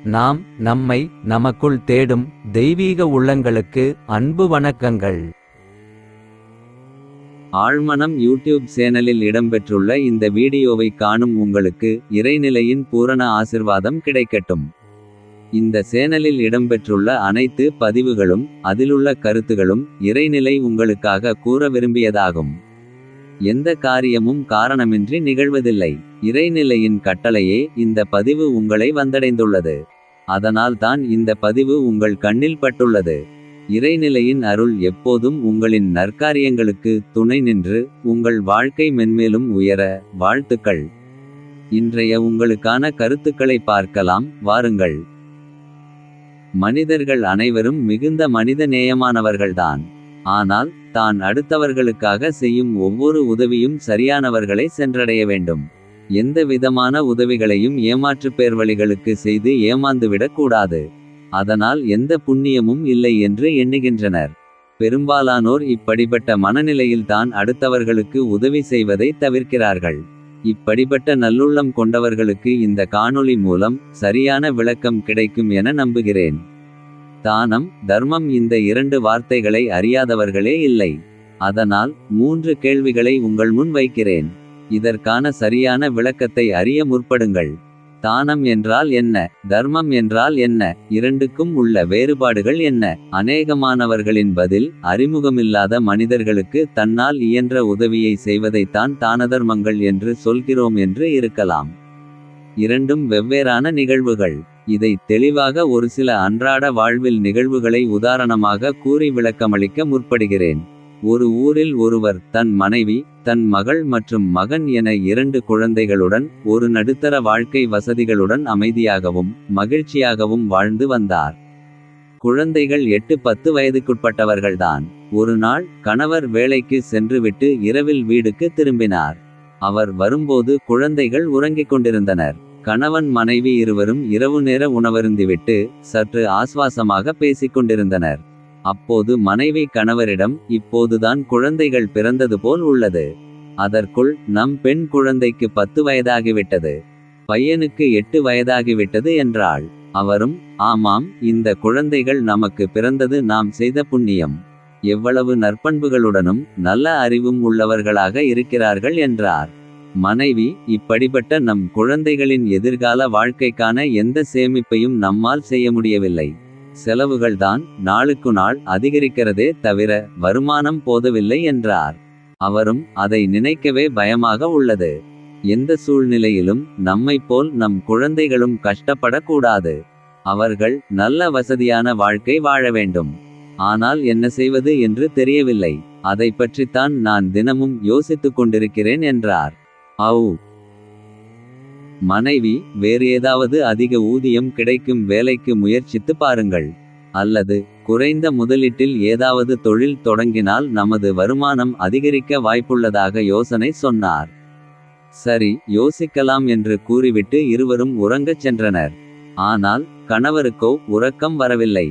நாம் நம்மை நமக்குள் தேடும் தெய்வீக உள்ளங்களுக்கு அன்பு வணக்கங்கள். ஆழ்மனம் யூடியூப் சேனலில் இடம்பெற்றுள்ள இந்த வீடியோவை காணும் உங்களுக்கு இறைநிலையின் பூரண ஆசிர்வாதம் கிடைக்கட்டும். இந்த சேனலில் இடம்பெற்றுள்ள அனைத்து பதிவுகளும் அதிலுள்ள கருத்துகளும் இறைநிலை உங்களுக்காக கூற விரும்பியதாகும். எந்த காரியமும் காரணமின்றி நிகழ்வதில்லை. இறைநிலையின் கட்டளையே இந்த பதிவு உங்களை வந்தடைந்துள்ளது. அதனால் தான் இந்த பதிவு உங்கள் கண்ணில் பட்டுள்ளது. இறைநிலையின் அருள் எப்போதும் உங்களின் நற்காரியங்களுக்கு துணை நின்று உங்கள் வாழ்க்கை மென்மேலும் உயர வாழ்த்துக்கள். இன்றைய உங்களுக்கான கருத்துக்களை பார்க்கலாம் வாருங்கள். மனிதர்கள் அனைவரும் மிகுந்த மனித நேயமானவர்கள்தான். ஆனால் தான் அடுத்தவர்களுக்காக செய்யும் ஒவ்வொரு உதவியும் சரியானவர்களை சென்றடைய வேண்டும். எந்த விதமான உதவிகளையும் ஏமாற்றுப் பேர்வழிகளுக்கு செய்து ஏமாந்துவிடக் கூடாது. அதனால் எந்த புண்ணியமும் இல்லை என்று எண்ணுகின்றனர். பெரும்பாலானோர் இப்படிப்பட்ட மனநிலையில்தான் அடுத்தவர்களுக்கு உதவி செய்வதை தவிர்க்கிறார்கள். இப்படிப்பட்ட நல்லுள்ளம் கொண்டவர்களுக்கு இந்த காணொளி மூலம் சரியான விளக்கம் கிடைக்கும் என நம்புகிறேன். தானம், தர்மம் இந்த இரண்டு வார்த்தைகளை அறியாதவர்களே இல்லை. அதனால் 3 கேள்விகளை உங்கள் முன் வைக்கிறேன். இதற்கான சரியான விளக்கத்தை அறிய முற்படுங்கள். தானம் என்றால் என்ன? தர்மம் என்றால் என்ன? இரண்டுக்கும் உள்ள வேறுபாடுகள் என்ன? அநேகமானவர்களின் பதில் அறிமுகமில்லாத மனிதர்களுக்கு தன்னால் இயன்ற உதவியை செய்வதைத்தான் தானதர்மங்கள் என்று சொல்கிறோம் என்று இருக்கலாம். இரண்டும் வெவ்வேறான நிகழ்வுகள். இதை தெளிவாக ஒரு சில அன்றாட வாழ்வில் நிகழ்வுகளை உதாரணமாக கூறி விளக்கமளிக்க முற்படுகிறேன். ஒரு ஊரில் ஒருவர் தன் மனைவி, தன் மகள் மற்றும் மகன் என 2 குழந்தைகளுடன் ஒரு நடுத்தர வாழ்க்கை வசதிகளுடன் அமைதியாகவும் மகிழ்ச்சியாகவும் வாழ்ந்து வந்தார். குழந்தைகள் 8-10 வயதுக்குட்பட்டவர்கள்தான். ஒரு நாள் கணவர் வேலைக்கு சென்றுவிட்டு இரவில் வீடுக்கு திரும்பினார். அவர் வரும்போது குழந்தைகள் உறங்கிக் கொண்டிருந்தனர். கணவன் மனைவி இருவரும் இரவு நேர உணவருந்திவிட்டு சற்று ஆஸ்வாசமாக பேசிக்கொண்டிருந்தனர். அப்போது மனைவி கணவரிடம், இப்போதுதான் குழந்தைகள் பிறந்தது போல் உள்ளது. அதற்குள் நம் பெண் குழந்தைக்கு 10 வயதாகிவிட்டது, பையனுக்கு 8 வயதாகிவிட்டது என்றாள். அவரும், ஆமாம், இந்த குழந்தைகள் நமக்கு பிறந்தது நாம் செய்த புண்ணியம். எவ்வளவு நற்பண்புகளுடனும் நல்ல அறிவும் உள்ளவர்களாக இருக்கிறார்கள் என்றார். மனைவி, இப்படிப்பட்ட நம் குழந்தைகளின் எதிர்கால வாழ்க்கைக்கான எந்த சேமிப்பையும் நம்மால் செய்ய முடியவில்லை. செலவுகள்தான் நாளுக்கு நாள் அதிகரிக்கிறதே தவிர வருமானம் போதவில்லை என்றார். அவரும், அதை நினைக்கவே பயமாக உள்ளது. எந்த சூழ்நிலையிலும் நம்மைப் போல் நம் குழந்தைகளும் கஷ்டப்படக்கூடாது. அவர்கள் நல்ல வசதியான வாழ்க்கை வாழ வேண்டும். ஆனால் என்ன செய்வது என்று தெரியவில்லை. அதை பற்றித்தான் நான் தினமும் யோசித்துக் கொண்டிருக்கிறேன் என்றார். மனைவி, வேறு ஏதாவது அதிக ஊதியம் கிடைக்கும் வேலைக்கு முயற்சித்து பாருங்கள். அல்லது குறைந்த முதலீட்டில் ஏதாவது தொழில் தொடங்கினால் நமது வருமானம் அதிகரிக்க வாய்ப்புள்ளதாக யோசனை சொன்னார். சரி, யோசிக்கலாம் என்று கூறிவிட்டு இருவரும் உறங்கச் சென்றனர். ஆனால் கணவருக்கோ உறக்கம் வரவில்லை.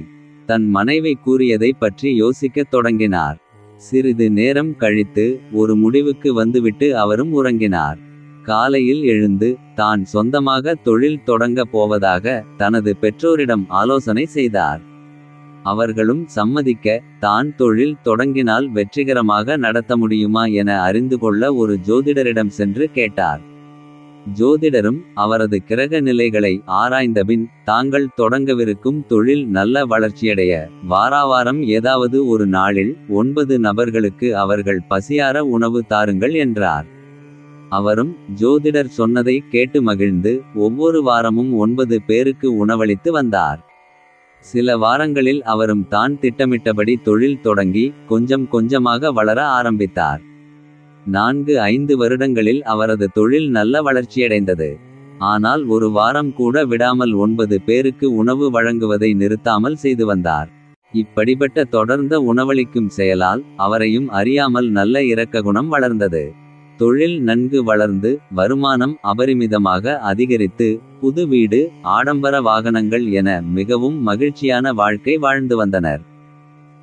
தன் மனைவி கூறியதை பற்றி யோசிக்கத் தொடங்கினார். சிறிது நேரம் கழித்து ஒரு முடிவுக்கு வந்துவிட்டு அவரும் உறங்கினார். காலையில் எழுந்து தான் சொந்தமாக தொழில் தொடங்க போவதாக தனது பெற்றோரிடம் ஆலோசனை செய்தார். அவர்களும் சம்மதிக்க, தான் தொழில் தொடங்கினால் வெற்றிகரமாக நடத்த முடியுமா என அறிந்து கொள்ள ஒரு ஜோதிடரிடம் சென்று கேட்டார். ஜோதிடரும் அவரது கிரக நிலைகளை ஆராய்ந்தபின், தாங்கள் தொடங்கவிருக்கும் தொழில் நல்ல வளர்ச்சியடைய வாராவாரம் ஏதாவது ஒரு நாளில் 9 நபர்களுக்கு அவர்கள் பசியார உணவு தாருங்கள் என்றார். அவரும் ஜோதிடர் சொன்னதை கேட்டு மகிழ்ந்து ஒவ்வொரு வாரமும் 9 பேருக்கு உணவளித்து வந்தார். சில வாரங்களில் அவரும் தான் திட்டமிட்டபடி தொழில் தொடங்கி கொஞ்சம் கொஞ்சமாக வளர ஆரம்பித்தார். 4-5 வருடங்களில் அவரது தொழில் நல்ல வளர்ச்சியடைந்தது. ஆனால் ஒரு வாரம் கூட விடாமல் 9 பேருக்கு உணவு வழங்குவதை நிறுத்தாமல் செய்து வந்தார். இப்படிப்பட்ட தொடர்ந்த உணவளிக்கும் செயலால் அவரையும் அறியாமல் நல்ல இரக்க குணம் வளர்ந்தது. தொழில் நன்கு வளர்ந்து வருமானம் அபரிமிதமாக அதிகரித்து புது வீடு, ஆடம்பர வாகனங்கள் என மிகவும் மகிழ்ச்சியான வாழ்க்கை வாழ்ந்து வந்தனர்.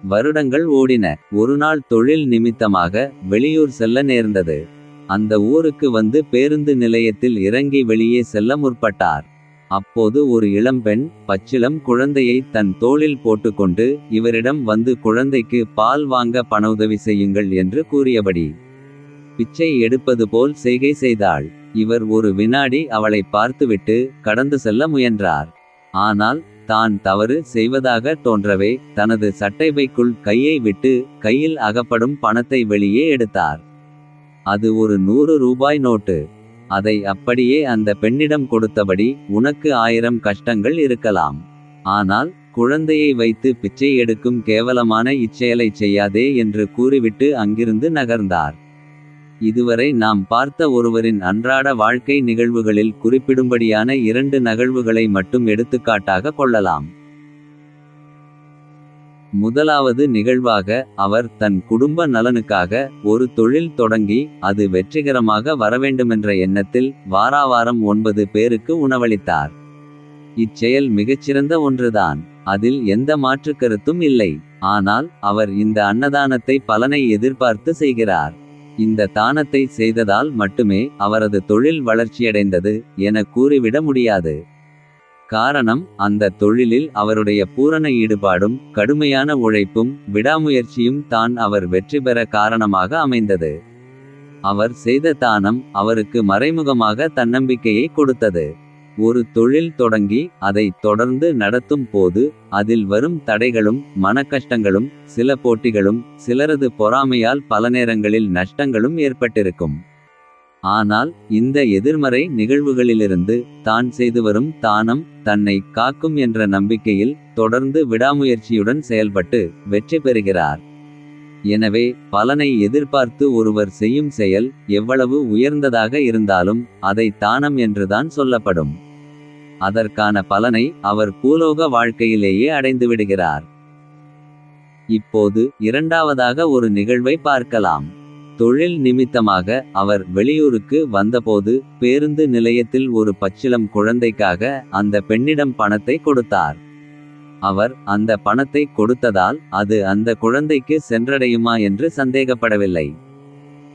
வருடங்கள் ஓடின. ஒருநாள் தொழில் நிமித்தமாக வெளியூர் செல்ல நேர்ந்தது. அந்த ஊருக்கு வந்து பேருந்து நிலையத்தில் இறங்கி வெளியே செல்ல முற்பட்டார். அப்போது ஒரு இளம்பெண் பச்சிளம் குழந்தையை தன் தோளில் போட்டுக்கொண்டு இவரிடம் வந்து குழந்தைக்கு பால் வாங்க பண உதவி செய்யுங்கள் என்று கூறியபடி பிச்சை எடுப்பது போல் செய்கை செய்தாள். இவர் ஒரு வினாடி அவளை பார்த்துவிட்டு கடந்து செல்ல முயன்றார். ஆனால் தான் தவறு செய்வதாக தோன்றவே தனது சட்டைப்பைக்குள் கையை விட்டு கையில் அகப்படும் பணத்தை வெளியே எடுத்தார். அது ஒரு 100 ரூபாய் நோட்டு. அதை அப்படியே அந்த பெண்ணிடம் கொடுத்தபடி, உனக்கு 1000 கஷ்டங்கள் இருக்கலாம். ஆனால் குழந்தையை வைத்து பிச்சை எடுக்கும் கேவலமான இச்செயலைச் செய்யாதே என்று கூறிவிட்டு அங்கிருந்து நகர்ந்தார். இதுவரை நாம் பார்த்த ஒருவரின் அன்றாட வாழ்க்கை நிகழ்வுகளில் குறிப்பிடும்படியான 2 நகழ்வுகளை மட்டும் எடுத்துக்காட்டாக கொள்ளலாம். முதலாவது நிகழ்வாக அவர் தன் குடும்ப நலனுக்காக ஒரு தொழில் தொடங்கி அது வெற்றிகரமாக வரவேண்டுமென்ற எண்ணத்தில் வாராவாரம் 9 பேருக்கு உணவளித்தார். இச்செயல் மிகச்சிறந்த ஒன்றுதான். அதில் எந்த மாற்றுக் கருத்தும் இல்லை. ஆனால் அவர் இந்த அன்னதானத்தை பலனை எதிர்பார்த்து செய்கிறார். இந்த தானத்தை செய்ததால் மட்டுமே அவரது தொழில் வளர்ச்சியடைந்தது என கூறிவிட முடியாது. காரணம், அந்த தொழிலில் அவருடைய பூரண ஈடுபாடும் கடுமையான உழைப்பும் விடாமுயற்சியும் தான் அவர் வெற்றி பெற காரணமாக அமைந்தது. அவர் செய்த தானம் அவருக்கு மறைமுகமாக தன்னம்பிக்கையை கொடுத்தது. ஒரு தொழில் தொடங்கி அதை தொடர்ந்து நடத்தும் போது அதில் வரும் தடைகளும் மனக்கஷ்டங்களும் சில போட்டிகளும் சிலரது பொறாமையால் பல நேரங்களில் நஷ்டங்களும் ஏற்பட்டிருக்கும். ஆனால் இந்த எதிர்மறை நிகழ்வுகளிலிருந்து தான் செய்து வரும் தானம் தன்னை காக்கும் என்ற நம்பிக்கையில் தொடர்ந்து விடாமுயற்சியுடன் செயல்பட்டு வெற்றி பெறுகிறார். எனவே பலனை எதிர்பார்த்து ஒருவர் செய்யும் செயல் எவ்வளவு உயர்ந்ததாக இருந்தாலும் அதை தானம் என்றுதான் சொல்லப்படும். அதற்கான பலனை அவர் பூலோக வாழ்க்கையிலேயே அடைந்துவிடுகிறார். இப்போது இரண்டாவதாக ஒரு நிகழ்வை பார்க்கலாம். தொழில் நிமித்தமாக அவர் வெளியூருக்கு வந்தபோது பேருந்து நிலையத்தில் ஒரு பச்சிளம் குழந்தைக்காக அந்த பெண்ணிடம் பணத்தை கொடுத்தார். அவர் அந்த பணத்தை கொடுத்ததால் அது அந்த குழந்தைக்கு சென்றடையுமா என்று சந்தேகப்படவில்லை.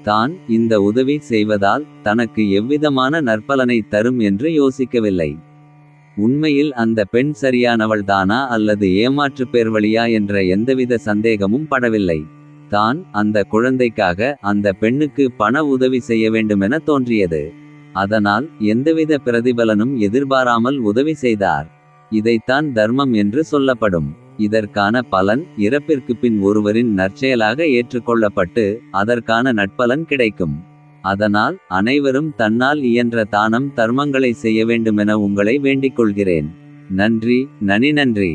தான் இந்த உதவி செய்வதால் தனக்கு எவ்விதமான நற்பலனை தரும் என்று யோசிக்கவில்லை. உண்மையில் அந்த பெண் சரியானவள்தானா அல்லது ஏமாற்றுப் பேர்வழியா என்ற எந்தவித சந்தேகமும் படவில்லை. தான் அந்த குழந்தைக்காக அந்த பெண்ணுக்கு பண உதவி செய்ய வேண்டுமென தோன்றியது. அதனால் எந்தவித பிரதிபலனும் எதிர்பாராமல் உதவி செய்தார். இதைத்தான் தர்மம் என்று சொல்லப்படும். இதற்கான பலன் இறப்பிற்கு பின் ஒருவரின் நற்செயலாக ஏற்றுக்கொள்ளப்பட்டு அதற்கான நட்பலன் கிடைக்கும். அதனால் அனைவரும் தன்னால் இயன்ற தானம் தர்மங்களை செய்ய வேண்டுமென உங்களை வேண்டிக் கொள்கிறேன். நன்றி. நன்றி.